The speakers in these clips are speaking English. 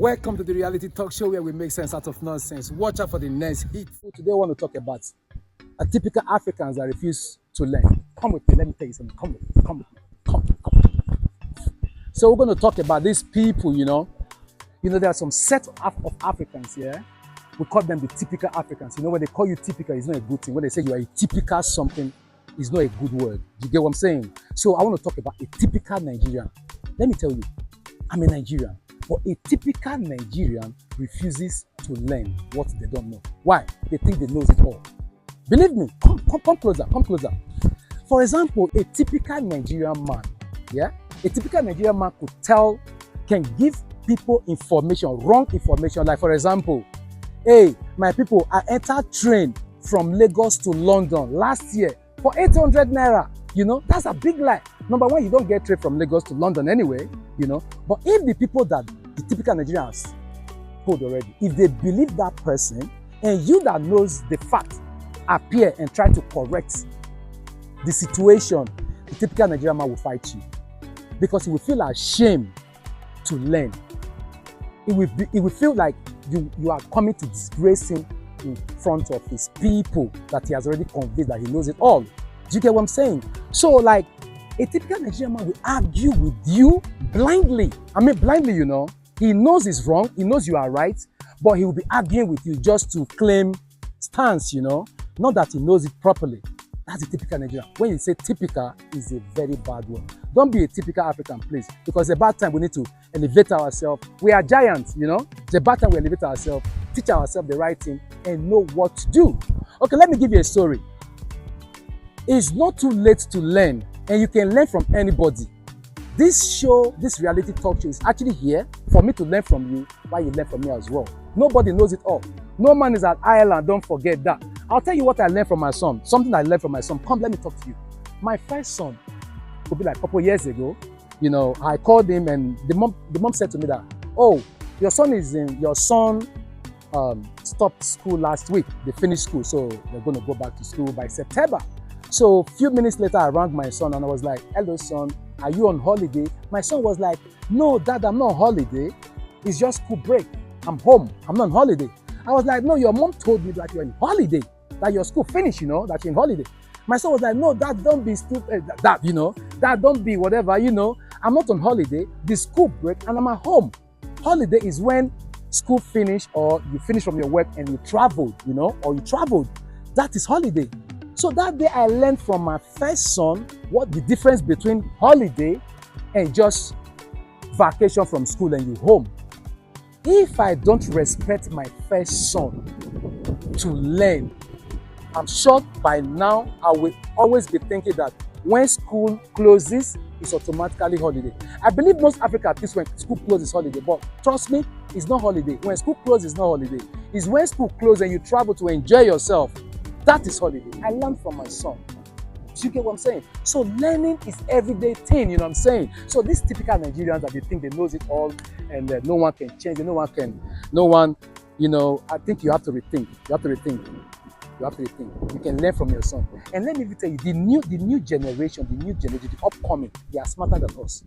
Welcome to the reality talk show where we make sense out of nonsense. Watch out for the next hit. Today I want to talk about a typical Africans that refuse to learn. Come with me, let me tell you something. Come with me, come with me, come. So we're going to talk about these people, there are some set of Africans here. We call them the typical Africans. When they call you typical, it's not a good thing. When they say you are a typical something, it's not a good word. You get what I'm saying? So I want to talk about a typical Nigerian. Let me tell you, I'm a Nigerian. But a typical Nigerian refuses to learn what they don't know. Why? They think they know it all. Believe me, come closer, come closer. For example, a typical Nigerian man, a typical Nigerian man can give people information, wrong information. Like for example, hey, my people, I entered train from Lagos to London last year for 800 naira. That's a big lie. Number one, you don't get train from Lagos to London anyway, But if the people that the typical Nigerians told already, if they believe that person and you that knows the fact appear and try to correct the situation, the typical Nigerian man will fight you because he will feel ashamed to learn. It will feel like you are coming to disgrace him in front of his people that he has already convinced that he knows it all. Do you get what I'm saying? So like a typical Nigerian man will argue with you blindly. I mean blindly, He knows it's wrong, he knows you are right, but he will be arguing with you just to claim stance, Not that he knows it properly. That's a typical Nigerian. When you say typical, it's a very bad word. Don't be a typical African, please, because it's about time we need to elevate ourselves. We are giants, It's about time we elevate ourselves, teach ourselves the right thing, and know what to do. Okay, let me give you a story. It's not too late to learn, and you can learn from anybody. This reality talk show is actually here for me to learn from you while you learn from me as well. Nobody knows it all. No man is at Ireland, don't forget that. I'll tell you what I learned from my son, something I learned from my son. Come, let me talk to you. My first son, could be like a couple years ago, I called him and the mom said to me that, oh, your son stopped school last week. They finished school, so they're going to go back to school by September. So a few minutes later, I rang my son and I was like, hello, son, are you on holiday? My son was like, no, Dad, I'm not on holiday. It's just school break. I'm home. I'm not on holiday. I was like, no, your mom told me that you're on holiday, that your school finished, that you're on holiday. My son was like, no, Dad, don't be stupid. Dad, Dad, don't be whatever, I'm not on holiday. The school break and I'm at home. Holiday is when school finish or you finish from your work and you traveled, or you traveled. That is holiday. So that day I learned from my first son what the difference between holiday and just vacation from school and you home. If I don't respect my first son to learn, I'm sure by now I will always be thinking that when school closes, it's automatically holiday. I believe most Africa thinks when school closes holiday, but trust me, it's not holiday. When school closes, it's not holiday. It's when school closes and you travel to enjoy yourself. That is holiday. I learned from my son. Do you get what I'm saying? So learning is everyday thing, you know what I'm saying? So these typical Nigerians that they think they knows it all and no one can change it, I think you have to rethink. You can learn from your son. And let me tell you, the new generation, the upcoming, they are smarter than us.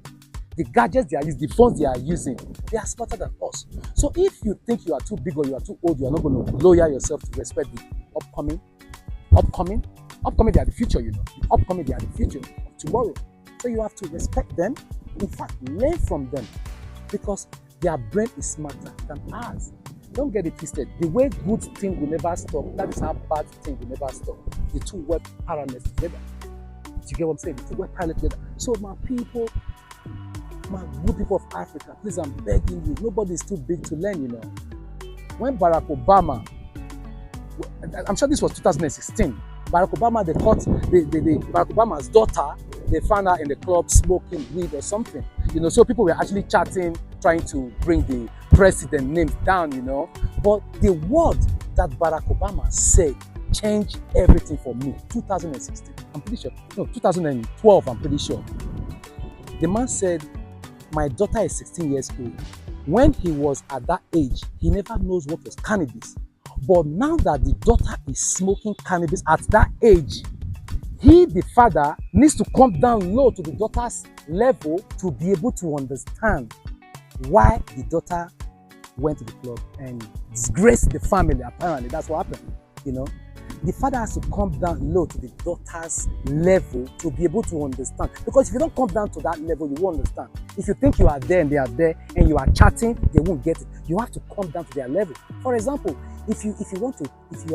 The gadgets they are using, the phones they are using, they are smarter than us. So if you think you are too big or you are too old, you are not going to lower yourself to respect the upcoming, they are the future, The upcoming, they are the future of tomorrow. So you have to respect them. In fact, learn from them because their brain is smarter than ours. Don't get it twisted. The way good thing will never stop, that is how bad thing will never stop. The two work parallel together. Do you get what I'm saying? The two work parallel together. So my people, my good people of Africa, please, I'm begging you. Nobody is too big to learn, When Barack Obama, I'm sure this was 2016, Barack Obama, they caught Barack Obama's daughter, they found her in the club smoking weed or something, so people were actually chatting, trying to bring the president names down, but the word that Barack Obama said changed everything for me. 2016, I'm pretty sure, no, 2012, I'm pretty sure. The man said, my daughter is 16 years old. When he was at that age, he never knows what was cannabis. But now that the daughter is smoking cannabis at that age, he, the father, needs to come down low to the daughter's level to be able to understand why the daughter went to the club and disgraced the family. Apparently, that's what happened. You know, the father has to come down low to the daughter's level to be able to understand. Because if you don't come down to that level, you won't understand. If you think you are there and they are there and you are chatting, they won't get it. You have to come down to their level. For example, if you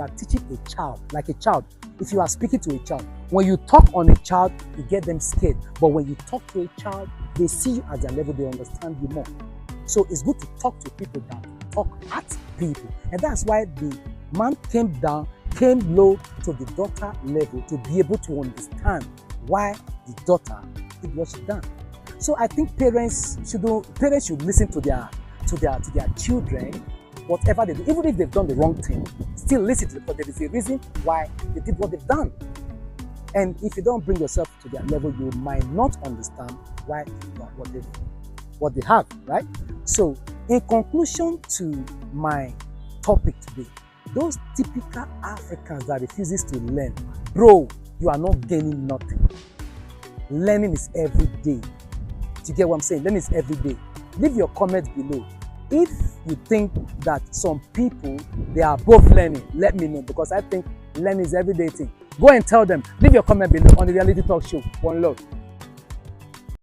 are teaching a child, like a child, if you are speaking to a child, when you talk on a child, you get them scared. But when you talk to a child, they see you at their level, they understand you more. So it's good to talk to people down, talk at people. And that's why the man came low to the daughter level to be able to understand why the daughter did what she done. So I think parents should listen to their children, whatever they do, even if they've done the wrong thing, still listen to them, because there is a reason why they did what they've done. And if you don't bring yourself to their level, you might not understand why what they have, right? So in conclusion to my topic today, those typical Africans that refuses to learn, bro, you are not gaining nothing. Learning is every day. Do you get what I'm saying? Learning is every day. Leave your comments below. If you think that some people, they are above learning, let me know, because I think learning is everyday thing. Go and tell them. Leave your comment below on the Reality Talk Show. One love.